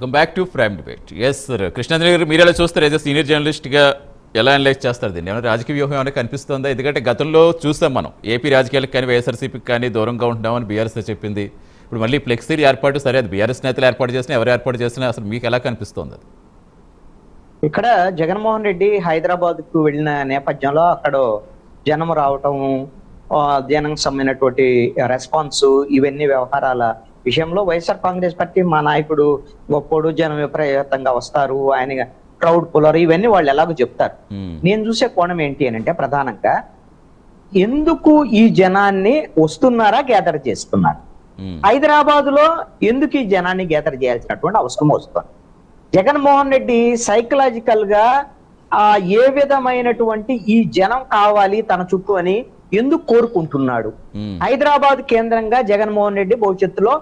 Welcome back to prime debate. Yes sir, Krishnanjali గారు మీరు ఎలా చూస్తారు? ఏదో సీనియర్ జర్నలిస్ట్గా ఎలా అనలైజ్ చేస్తారు దీన్ని? ఏమైనా రాజకీయ వ్యూహం ఏమైనా కనిపిస్తుందా? ఎందుకంటే గతంలో చూస్తాం మనం ఏపీ రాజకీయాలకు కానీ వైఎస్ఆర్సీపీకి కానీ దూరంగా ఉంటున్నామని బీఆర్ఎస్ చెప్పింది. ఇప్పుడు మళ్ళీ ఫ్లెక్సీలు ఏర్పాటు, సరే అది బీఆర్ఎస్ నేతలు ఏర్పాటు చేసినా ఎవరు ఏర్పాటు చేసినా అసలు మీకు ఎలా కనిపిస్తుంది? ఇక్కడ జగన్మోహన్ రెడ్డి హైదరాబాద్ కు వెళ్ళిన నేపథ్యంలో అక్కడ జనం రావటం, జనం సంబంధించినటువంటి రెస్పాన్స్, ఇవన్నీ వ్యవహారాల విషయంలో వైఎస్ఆర్ కాంగ్రెస్ పార్టీ మా నాయకుడు గొప్పోడు, జనం విపరీతంగా వస్తారు, ఆయన క్రౌడ్ పులర్, ఇవన్నీ వాళ్ళు ఎలాగో చెప్తారు. నేను చూసే కోణం ఏంటి అని అంటే ప్రధానంగా ఎందుకు ఈ జనాన్ని వస్తున్నారా గ్యాదర్ చేస్తున్నారు, హైదరాబాద్ లో ఎందుకు ఈ జనాన్ని గ్యాదర్ చేయాల్సినటువంటి అవసరం వస్తుంది. జగన్మోహన్ రెడ్డి సైకలాజికల్ గా ఏ విధమైనటువంటి ఈ జనం కావాలి తన చుట్టూ అని ఎందుకు కోరుకుంటున్నాడు, హైదరాబాద్ కేంద్రంగా జగన్మోహన్ రెడ్డి భవిష్యత్తులో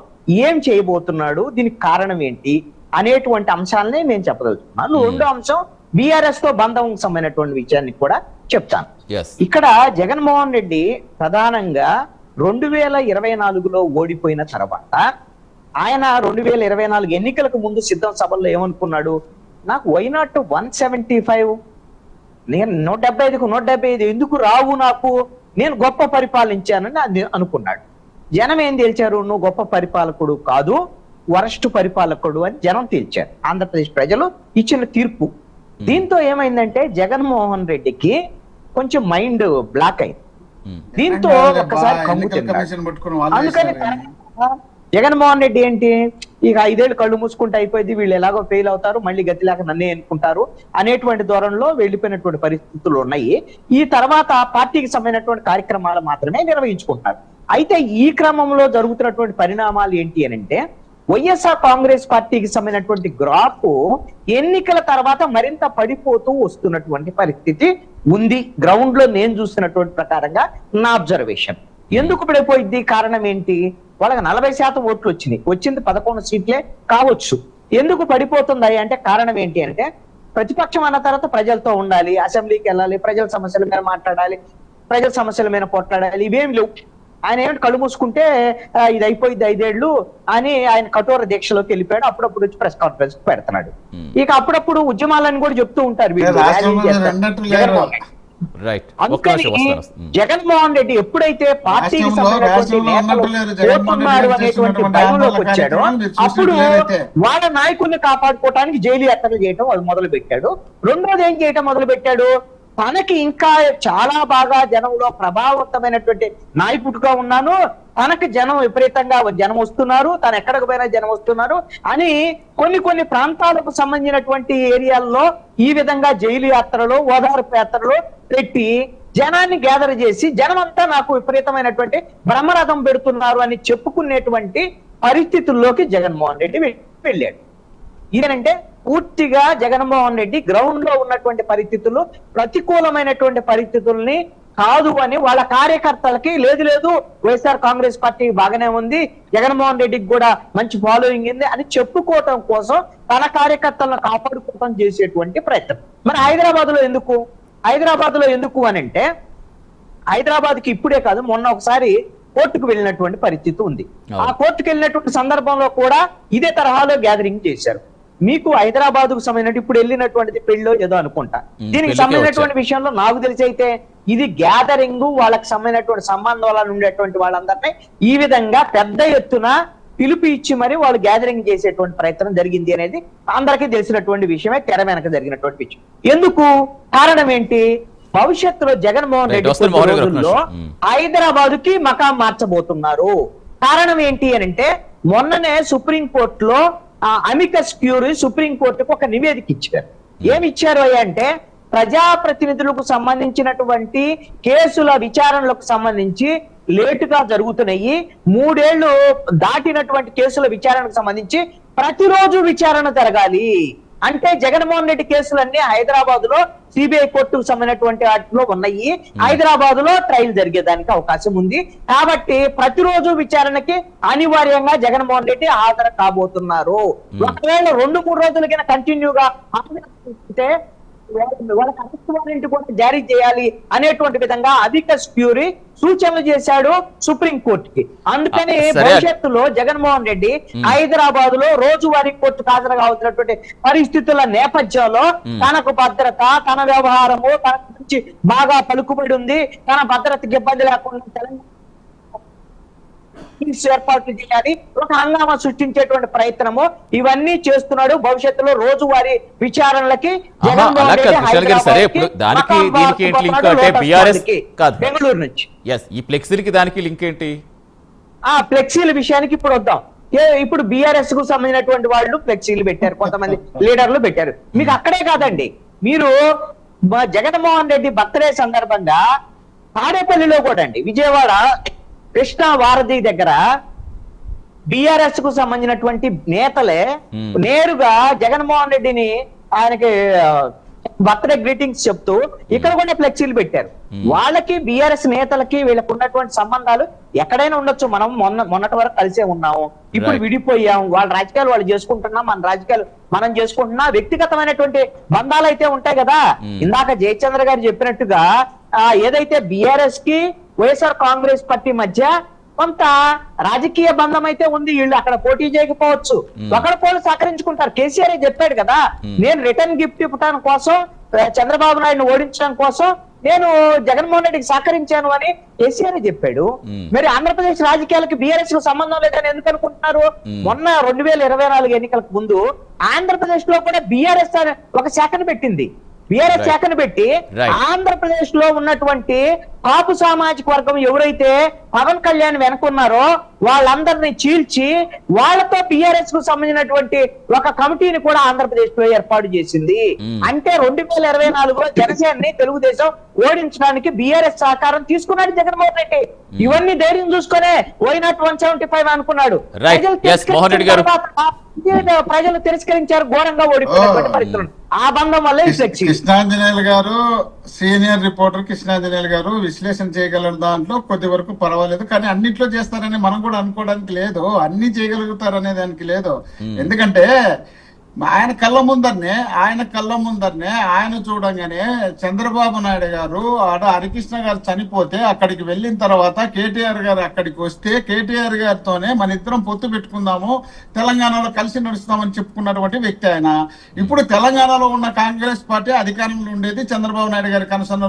ఏం చేయబోతున్నాడు, దీనికి కారణం ఏంటి అనేటువంటి అంశాలనే నేను చెప్పదలుచుకున్నాను. రెండో అంశం బీఆర్ఎస్ తో బంధం సంబంధించినటువంటి విషయాన్ని కూడా చెప్తాను. ఇక్కడ జగన్మోహన్ రెడ్డి ప్రధానంగా 2024లో ఓడిపోయిన తర్వాత ఆయన 2024 ఎన్నికలకు ముందు సిద్ధం సభల్లో ఏమనుకున్నాడు, నాకు వైనాట్ 175, నేను 175కు 175 ఎందుకు రావు, నాకు నేను గొప్ప పరిపాలించానని అది అనుకున్నాడు. జనం ఏం తేల్చారు, నువ్వు గొప్ప పరిపాలకుడు కాదు, వరస్ట్ పరిపాలకుడు అని జనం తేల్చారు. ఆంధ్రప్రదేశ్ ప్రజలు ఇచ్చిన తీర్పు. దీంతో ఏమైందంటే జగన్మోహన్ రెడ్డికి కొంచెం మైండ్ బ్లాక్ అయింది. దీంతో ఒక్కసారి అందుకని జగన్మోహన్ రెడ్డి ఏంటి, ఇక 5 ఏళ్ళు కళ్ళు మూసుకుంటే అయిపోయింది, వీళ్ళు ఎలాగో ఫెయిల్ అవుతారు, మళ్ళీ గతిలేక నన్నే ఎన్నుకుంటారు అనేటువంటి ధోరణిలో వెళ్ళిపోయినటువంటి పరిస్థితులు ఉన్నాయి. ఈ తర్వాత పార్టీకి సంబంధించినటువంటి కార్యక్రమాలు మాత్రమే నిర్వహించుకుంటున్నారు. అయితే ఈ క్రమంలో జరుగుతున్నటువంటి పరిణామాలు ఏంటి అని అంటే వైఎస్ఆర్ కాంగ్రెస్ పార్టీకి సంబంధించినటువంటి గ్రాఫ్ ఎన్నికల తర్వాత మరింత పడిపోతూ వస్తున్నటువంటి పరిస్థితి ఉంది. గ్రౌండ్ లో నేను చూస్తున్నటువంటి ప్రకారంగా నా అబ్జర్వేషన్. ఎందుకు పడిపోయింది, కారణం ఏంటి, వాళ్ళకి 40% ఓట్లు వచ్చినాయి, వచ్చింది 11 సీట్లే కావచ్చు. ఎందుకు పడిపోతుంది అంటే కారణం ఏంటి అంటే ప్రతిపక్షం అన్న తర్వాత ప్రజలతో ఉండాలి, అసెంబ్లీకి వెళ్ళాలి, ప్రజల సమస్యల మీద మాట్లాడాలి, ప్రజల సమస్యల మీద పోట్లాడాలి, ఇవేమి లేవు. ఆయన ఏమిటి కళ్ళు మూసుకుంటే ఇది అయిపోయింది 5 ఏళ్ళు అని ఆయన కఠోర దీక్షలోకి వెళ్ళిపోయాడు. అప్పుడప్పుడు వచ్చి ప్రెస్ కాన్ఫరెన్స్ పెడుతున్నాడు. ఇక అప్పుడప్పుడు ఉద్యమాలని కూడా చెప్తూ ఉంటారు అందుకని జగన్మోహన్ రెడ్డి ఎప్పుడైతే పార్టీకి సంబంధించినటువంటి అనేటువంటి భయంలోకి వచ్చాడో అప్పుడు వాళ్ళ నాయకుల్ని కాపాడుకోవడానికి జైలు యాత్రలు చేయటం అది మొదలు పెట్టాడు. రెండోది ఏం చేయటం మొదలు పెట్టాడు, తనకి ఇంకా చాలా బాగా జనంలో ప్రభావవంతమైనటువంటి నాయకుడిగా ఉన్నాను, తనకి జనం విపరీతంగా జనం వస్తున్నారు, తను ఎక్కడికి పోయినా జనం వస్తున్నారు అని కొన్ని ప్రాంతాలకు సంబంధించినటువంటి ఏరియాల్లో ఈ విధంగా జైలు యాత్రలో, ఓదార్పు యాత్రలో పెట్టి జనాన్ని గ్యాదర్ చేసి జనం అంతా నాకు విపరీతమైనటువంటి బ్రహ్మరథం పెడుతున్నారు అని చెప్పుకునేటువంటి పరిస్థితుల్లోకి జగన్మోహన్ రెడ్డి వెళ్ళాడు. ఇదేనంటే పూర్తిగా జగన్మోహన్ రెడ్డి గ్రౌండ్ లో ఉన్నటువంటి పరిస్థితులు, ప్రతికూలమైనటువంటి పరిస్థితుల్ని కాదు అని వాళ్ళ కార్యకర్తలకి లేదు వైఎస్ఆర్ కాంగ్రెస్ పార్టీ బాగానే ఉంది, జగన్మోహన్ రెడ్డికి కూడా మంచి ఫాలోయింగ్ ఉంది అని చెప్పుకోవటం కోసం తన కార్యకర్తలను కాపాడుకోవటం చేసేటువంటి ప్రయత్నం. మరి హైదరాబాద్ లో ఎందుకు అని అంటే హైదరాబాద్కి ఇప్పుడే కాదు, మొన్న ఒకసారి కోర్టుకు వెళ్ళినటువంటి పరిస్థితి ఉంది. ఆ కోర్టుకు వెళ్ళినటువంటి సందర్భంలో కూడా ఇదే తరహాలో గ్యాదరింగ్ చేశారు. మీకు హైదరాబాద్ కు సంబంధించి ఇప్పుడు వెళ్ళినటువంటిది పెళ్ళో ఏదో అనుకుంటా, దీనికి సంబంధించినటువంటి విషయంలో నాకు తెలిసి అయితే ఇది గ్యాదరింగ్, వాళ్ళకి సంబంధించినటువంటి సంబంధాలు ఉండేటువంటి వాళ్ళందరినీ ఈ విధంగా పెద్ద ఎత్తున పిలుపు ఇచ్చి మరి వాళ్ళు గ్యాదరింగ్ చేసేటువంటి ప్రయత్నం జరిగింది అనేది అందరికీ తెలిసినటువంటి విషయమే, తెర వెనక జరిగినటువంటి విషయం. ఎందుకు, కారణం ఏంటి, భవిష్యత్తులో జగన్మోహన్ రెడ్డి రోజుల్లో హైదరాబాద్ కి మకాం మార్చబోతున్నారు. కారణం ఏంటి అని అంటే మొన్ననే సుప్రీంకోర్టులో అమికస్ క్యూరీ సుప్రీంకోర్టుకు ఒక నివేదిక ఇచ్చారు. ఏమి ఇచ్చారు అంటే ప్రజాప్రతినిధులకు సంబంధించినటువంటి కేసుల విచారణలకు సంబంధించి లేటుగా జరుగుతున్నాయి, 3 ఏళ్లు దాటినటువంటి కేసుల విచారణకు సంబంధించి ప్రతిరోజు విచారణ జరగాలి. అంటే జగన్మోహన్ రెడ్డి కేసులన్నీ హైదరాబాద్ లో సిబిఐ కోర్టుకు సంబంధించినటువంటి వాటిలో ఉన్నాయి, హైదరాబాద్ లో ట్రయల్ జరిగేదానికి అవకాశం ఉంది. కాబట్టి ప్రతిరోజు విచారణకి అనివార్యంగా జగన్మోహన్ రెడ్డి హాజరు కాబోతున్నారు. ఒకవేళ 2-3 రోజుల కింద కంటిన్యూగా హాజరు వాళ్ళకి అరెస్ట్ వారెంట్ కూడా జారీ చేయాలి అనేటువంటి విధంగా అధికస్ క్యూరీ సూచనలు చేశాడు సుప్రీంకోర్టుకి. అందుకని సరే. భవిష్యత్తులో జగన్మోహన్ రెడ్డి హైదరాబాద్ లో రోజువారీ కోర్టు హాజరు కావాల్సినటువంటి పరిస్థితుల నేపథ్యంలో తనకు భద్రత, తన వ్యవహారము, తన గురించి బాగా పలుకుబడి ఉంది, తన భద్రతకి ఇబ్బంది లేకుండా తెలంగాణ ఏర్పాట్లు చేయాలి, ఒక హంగామా సృష్టించేటువంటి ప్రయత్నము ఇవన్నీ చేస్తున్నాడు. భవిష్యత్తులో రోజువారీ విచారణలకి అలా కాదు కృష్ణ గారు. సరే, ఇప్పుడు దానికి దీనికి ఏంటి లింక్ అంటే బీఆర్ఎస్ కాదు, బెంగళూరు నుంచి. ఈ ఫ్లెక్సీలకి దానికి లింక్ ఏంటి? ఆ ఫ్లెక్సీల విషయానికి ఇప్పుడు వద్దాం. ఇప్పుడు బీఆర్ఎస్ కు సంబంధించినటువంటి వాళ్ళు ఫ్లెక్సీలు పెట్టారు, కొంతమంది లీడర్లు పెట్టారు. మీకు అక్కడే కాదండి, మీరు జగన్మోహన్ రెడ్డి బర్త్డే సందర్భంగా తాడేపల్లిలో కూడా అండి, విజయవాడ కృష్ణా వారధి దగ్గర బిఆర్ఎస్ కు సంబంధించినటువంటి నేతలే నేరుగా జగన్మోహన్ రెడ్డిని ఆయనకి బర్త్డే గ్రీటింగ్స్ చెప్తూ ఇక్కడ కూడా ఫ్లెక్సీలు పెట్టారు. వాళ్ళకి బిఆర్ఎస్ నేతలకి వీళ్ళకు ఉన్నటువంటి సంబంధాలు ఎక్కడైనా ఉండొచ్చు. మనం మొన్నటి వరకు కలిసే ఉన్నాము, ఇప్పుడు విడిపోయాం. వాళ్ళ రాజకీయాలు వాళ్ళు చేసుకుంటున్నాం, మన రాజకీయాలు మనం చేసుకుంటున్నా. వ్యక్తిగతమైనటువంటి బంధాలు అయితే ఉంటాయి కదా. ఇందాక జయచంద్ర గారు చెప్పినట్టుగా ఏదైతే బిఆర్ఎస్ కి వైఎస్ఆర్ కాంగ్రెస్ పార్టీ మధ్య కొంత రాజకీయ బంధం అయితే ఉంది. వీళ్ళు అక్కడ పోటీ చేయకపోవచ్చు, ఒకరిపోలు సహకరించుకుంటారు. కేసీఆర్ చెప్పాడు కదా, నేను రిటర్న్ గిఫ్ట్ ఇవ్వడం కోసం, చంద్రబాబు నాయుడుని ఓడించడం కోసం నేను జగన్మోహన్ రెడ్డికి సహకరించాను అని కేసీఆర్ చెప్పాడు. మరి ఆంధ్రప్రదేశ్ రాజకీయాలకి బీఆర్ఎస్ కు సంబంధం లేదని ఎందుకు అనుకుంటున్నారు? మొన్న 2024 ఎన్నికలకు ముందు ఆంధ్రప్రదేశ్ లో కూడా బీఆర్ఎస్ ఒక శాఖను పెట్టింది. బీఆర్ఎస్ శాఖను పెట్టి ఆంధ్రప్రదేశ్ లో ఉన్నటువంటి కాపు సామాజిక వర్గం ఎవరైతే పవన్ కళ్యాణ్ వెనుకున్నారో వాళ్ళందరినీ చీల్చి వాళ్ళతో బీఆర్ఎస్ కు సంబంధించినటువంటి ఒక కమిటీని కూడా ఆంధ్రప్రదేశ్ లో ఏర్పాటు చేసింది. అంటే 2024లో జనసేనని తెలుగుదేశం ఓడించడానికి బీఆర్ఎస్ సహకారం తీసుకున్నాడు జగన్మోహన్ రెడ్డి. ఇవన్నీ ధైర్యం చూసుకునే వైనాట్ 175 అనుకున్నాడు. ప్రజలు తిరస్కరించారు, ఘోరంగా ఓడిపోయినటువంటి పరిస్థితులు. ఆ బంధం వల్ల కృష్ణాంజనేయులు గారు, సీనియర్ రిపోర్టర్ కృష్ణాంజనేయులు గారు విశ్లేషణ చేయగలరు. దాంట్లో కొద్ది వరకు పర్వాలేదు, కానీ అన్నిట్లో చేస్తారని మనం కూడా అనుకోవడానికి లేదు. అన్ని చేయగలుగుతారు అనే దానికి లేదు. ఎందుకంటే ఆయన కళ్ళ ముందరనే ఆయన చూడంగానే చంద్రబాబు నాయుడు గారు ఆడ హరికృష్ణ గారు చనిపోతే అక్కడికి వెళ్ళిన తర్వాత కేటీఆర్ గారు అక్కడికి వస్తే కేటీఆర్ గారితోనే మన ఇద్దరం పొత్తు పెట్టుకుందాము, తెలంగాణలో కలిసి నడుస్తామని చెప్పుకున్నటువంటి వ్యక్తి ఆయన. ఇప్పుడు తెలంగాణలో ఉన్న కాంగ్రెస్ పార్టీ అధికారంలో ఉండేది చంద్రబాబు నాయుడు గారి కనసన్న